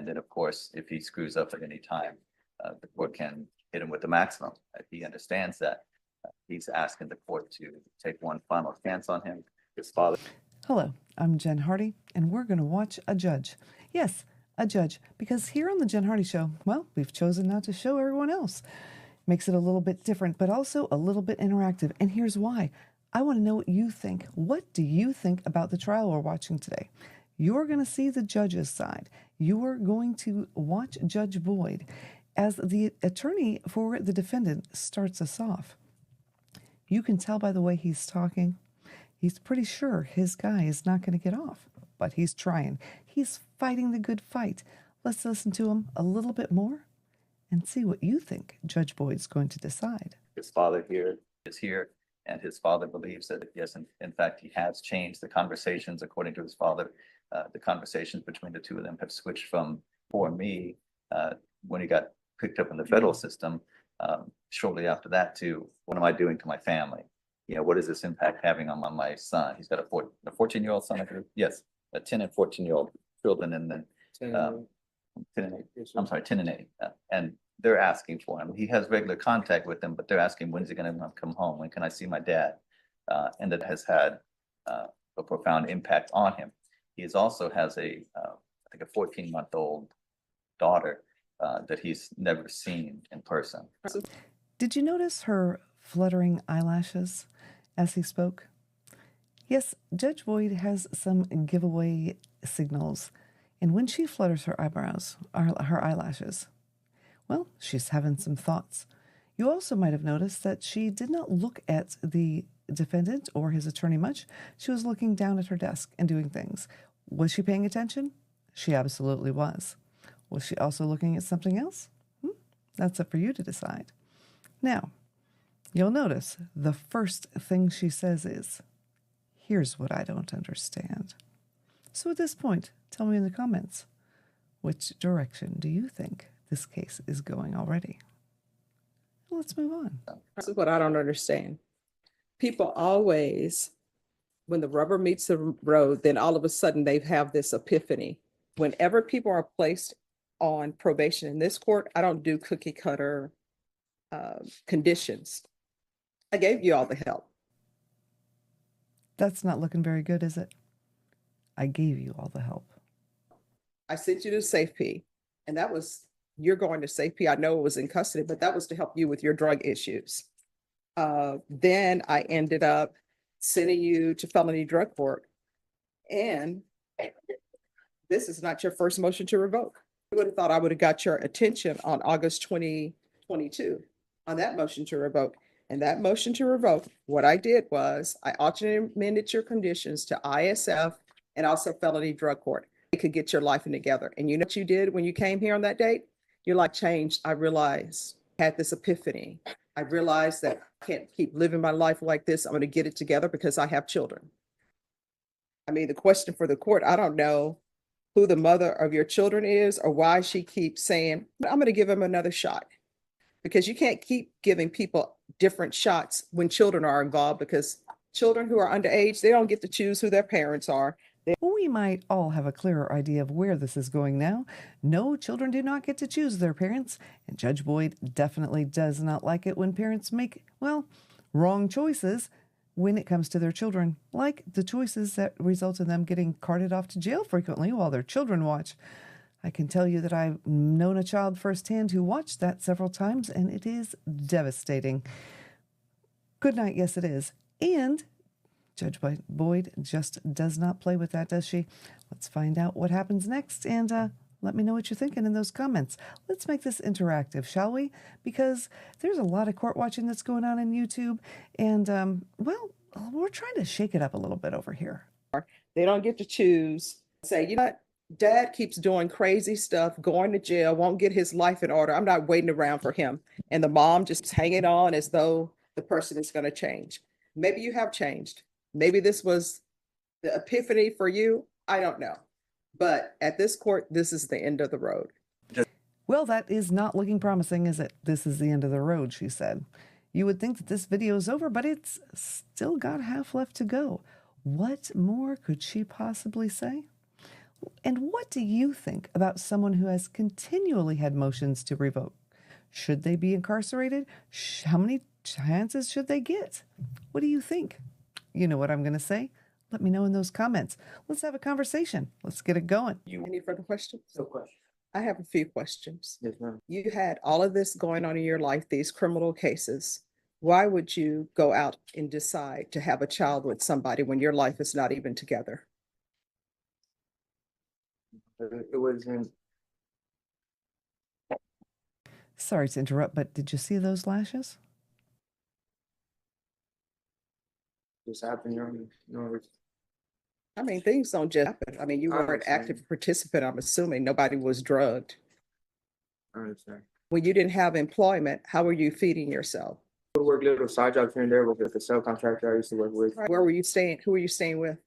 And then, of course, if he screws up at any time, the court can hit him with the maximum. He understands that. He's asking the court to take one final chance on him. His father. Hello, I'm Jen Hardy, and we're going to watch a judge. Yes, a judge, because here on the Jen Hardy Show, well, we've chosen not to show everyone else. Makes it a little bit different, but also a little bit interactive. And here's why. I want to know what you think. What do you think about the trial we're watching today? You're going to see the judge's side. You're going to watch Judge Boyd as the attorney for the defendant starts us off. You can tell by the way he's talking. He's pretty sure his guy is not going to get off, but he's trying. He's fighting the good fight. Let's listen to him a little bit more and see what you think Judge Boyd's going to decide. His father is here, and his father believes that, yes, in fact, he has changed the conversations. According to his father, the conversations between the two of them have switched from, for me, when he got picked up in the federal system, shortly after that, to what am I doing to my family? You know, what is this impact having on my son? He's got a 14-year-old son, I believe. Yes, a 10 and 14-year-old children, and then 10 and 8. I'm sorry, 10 and 8. And they're asking for him. He has regular contact with them, but they're asking, when's he going to come home? When can I see my dad? And that has had a profound impact on him. He also has I think a 14-month-old daughter that he's never seen in person. Did you notice her fluttering eyelashes as he spoke? Yes, Judge Boyd has some giveaway signals. And when she flutters her eyebrows, her eyelashes, well, she's having some thoughts. You also might have noticed that she did not look at the defendant or his attorney much. She was looking down at her desk and doing things. Was she paying attention? She absolutely was. Was she also looking at something else? That's up for you to decide. Now, you'll notice the first thing she says is, here's what I don't understand. So at this point, tell me in the comments, which direction do you think this case is going already? Let's move on. This is what I don't understand. People always, when the rubber meets the road, then all of a sudden they have this epiphany. Whenever people are placed on probation in this court, I don't do cookie cutter conditions. I gave you all the help. That's not looking very good, is it? I gave you all the help. I sent you to safety, and that was, you're going to safety. I know it was in custody, but that was to help you with your drug issues. Then I ended up sending you to felony drug court. And this is not your first motion to revoke. You would have thought I would have got your attention on August 2022 on that motion to revoke. And that motion to revoke, what I did was I alternately amended your conditions to ISF and also felony drug court. You could get your life in together. And you know what you did when you came here on that date? Your life changed. I realized, I had this epiphany. I realized that I can't keep living my life like this. I'm going to get it together because I have children. I mean, the question for the court, I don't know who the mother of your children is or why she keeps saying, I'm going to give him another shot. Because you can't keep giving people different shots when children are involved, because children who are underage, they don't get to choose who their parents are. We might all have a clearer idea of where this is going now. No, children do not get to choose their parents, and Judge Boyd definitely does not like it when parents make, well, wrong choices when it comes to their children, like the choices that result in them getting carted off to jail frequently while their children watch. I can tell you that I've known a child firsthand who watched that several times, and it is devastating. Good night, yes it is. And Judge Boyd just does not play with that, does she? Let's find out what happens next, and let me know what you're thinking in those comments. Let's make this interactive, shall we? Because there's a lot of court watching that's going on in YouTube, and, well, we're trying to shake it up a little bit over here. They don't get to choose. Say, you know what? Dad keeps doing crazy stuff, going to jail, won't get his life in order. I'm not waiting around for him. And the mom just hanging on as though the person is going to change. Maybe you have changed. Maybe this was the epiphany for you. I don't know. But at this court, this is the end of the road. Well, that is not looking promising, is it? This is the end of the road, she said. You would think that this video is over, but it's still got half left to go. What more could she possibly say? And what do you think about someone who has continually had motions to revoke? Should they be incarcerated? How many chances should they get? What do you think? You know what I'm going to say? Let me know in those comments. Let's have a conversation. Let's get it going. Any further questions? No question. I have a few questions. Yes, ma'am. You had all of this going on in your life, these criminal cases. Why would you go out and decide to have a child with somebody when your life is not even together? It wasn't Sorry to interrupt, but did you see those lashes? just happening. I mean, things don't just happen. I mean, you I were an understand. active participant, I'm assuming. Nobody was drugged. I understand. When you didn't have employment, how were you feeding yourself? I would work little side jobs here and there with the subcontractor I used to work with. Where were you staying? Who were you staying with?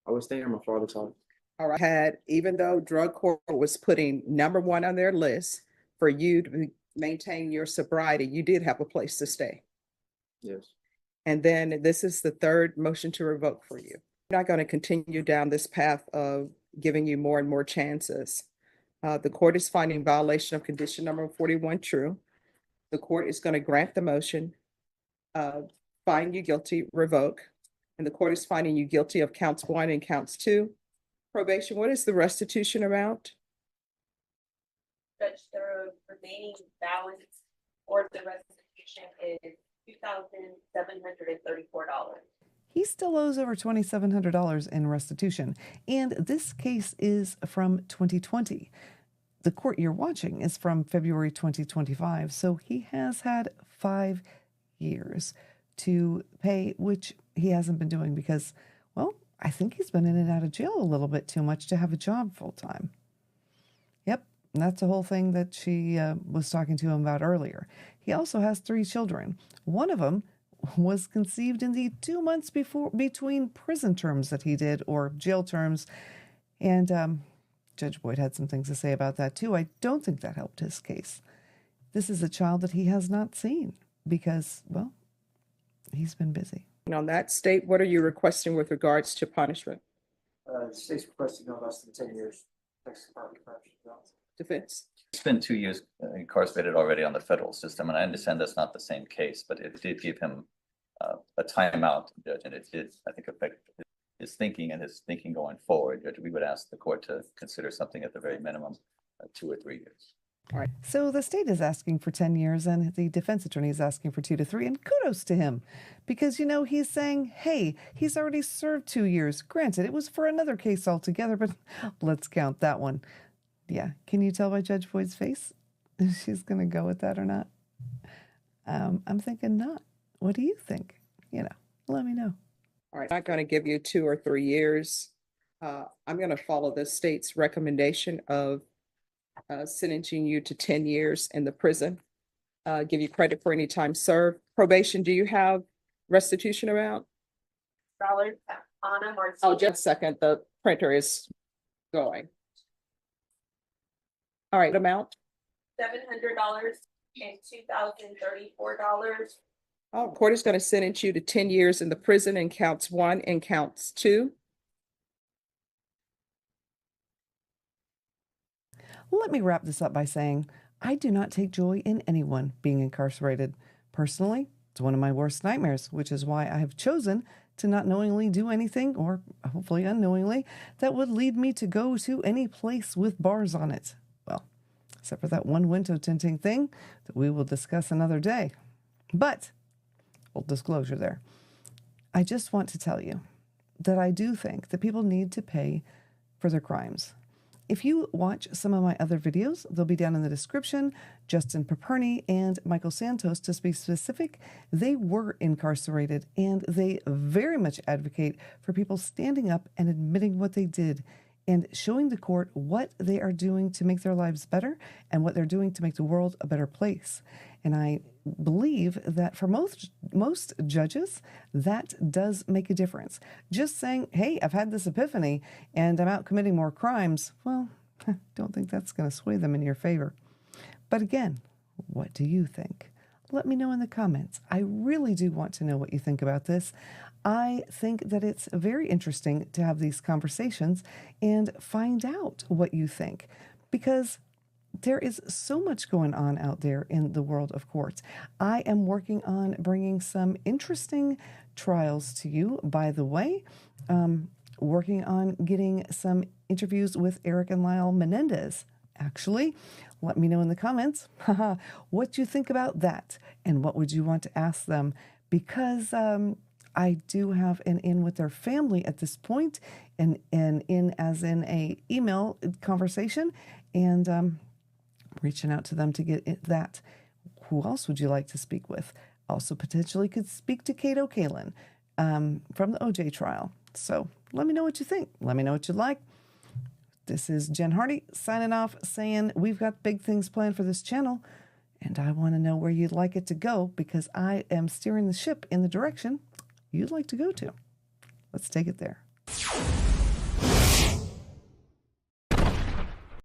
I was staying at my father's house. All right, even though drug court was putting #1 on their list for you to maintain your sobriety, you did have a place to stay. Yes. And then this is the third motion to revoke for you. I'm not going to continue down this path of giving you more and more chances. The court is finding violation of condition number 41 true. The court is going to grant the motion, find you guilty, revoke, and the court is finding you guilty of counts 1 and counts 2. Probation, what is the restitution amount? Judge, the remaining balance or the restitution is $2,734. He still owes over $2,700 in restitution, and this case is from 2020. The court you're watching is from February 2025, so he has had 5 years to pay, which he hasn't been doing because, well, I think he's been in and out of jail a little bit too much to have a job full time. Yep, that's the whole thing that she was talking to him about earlier. He also has 3 children. One of them was conceived in the 2 months between prison terms that he did, or jail terms. And Judge Boyd had some things to say about that too. I don't think that helped his case. This is a child that he has not seen because, well, he's been busy. And on that state, what are you requesting with regards to punishment? The state's requesting no less than 10 years. Texas Department of Corrections. Defense? He's been 2 years incarcerated already on the federal system, and I understand that's not the same case, but it did give him a timeout, Judge, and it did, I think, affect his thinking and his thinking going forward. Judge, we would ask the court to consider something at the very minimum, 2 or 3 years. All right. So the state is asking for 10 years and the defense attorney is asking for 2 to 3. And kudos to him because, you know, he's saying, hey, he's already served 2 years. Granted, it was for another case altogether, but let's count that one. Yeah. Can you tell by Judge Boyd's face if she's going to go with that or not? I'm thinking not. What do you think? You know, let me know. All right, I'm not going to give you 2 or 3 years. I'm going to follow the state's recommendation of sentencing you to 10 years in the prison. Give you credit for any time served. Probation, do you have restitution amount? Anna Martinez. Oh, just a second, the printer is going. All right, amount? $700 and $2,034. Oh, court is going to sentence you to 10 years in the prison in counts 1 and counts 2. Let me wrap this up by saying I do not take joy in anyone being incarcerated. Personally, it's one of my worst nightmares, which is why I have chosen to not knowingly do anything, or hopefully unknowingly, that would lead me to go to any place with bars on it. Well, except for that one window tinting thing that we will discuss another day. But, full disclosure there, I just want to tell you that I do think that people need to pay for their crimes. If you watch some of my other videos, they'll be down in the description. Justin Paperny and Michael Santos, to be specific, they were incarcerated, and they very much advocate for people standing up and admitting what they did and showing the court what they are doing to make their lives better and what they're doing to make the world a better place. And I believe that for most judges, that does make a difference. Just saying, hey, I've had this epiphany and I'm out committing more crimes, well, I don't think that's going to sway them in your favor. But again, what do you think? Let me know in the comments. I really do want to know what you think about this. I think that it's very interesting to have these conversations and find out what you think, because there is so much going on out there in the world of courts. I am working on bringing some interesting trials to you, by the way. Working on getting some interviews with Eric and Lyle Menendez. Actually, let me know in the comments what you think about that and what would you want to ask them, because I do have an in with their family at this point, and in as in a email conversation, and reaching out to them to get that. Who else would you like to speak with? Also potentially could speak to Cato Kalin from the OJ trial. So let me know what you think. Let me know what you like. This is Jen Hardy signing off, saying we've got big things planned for this channel, and I want to know where you'd like it to go, because I am steering the ship in the direction you'd like to go to. Let's take it there.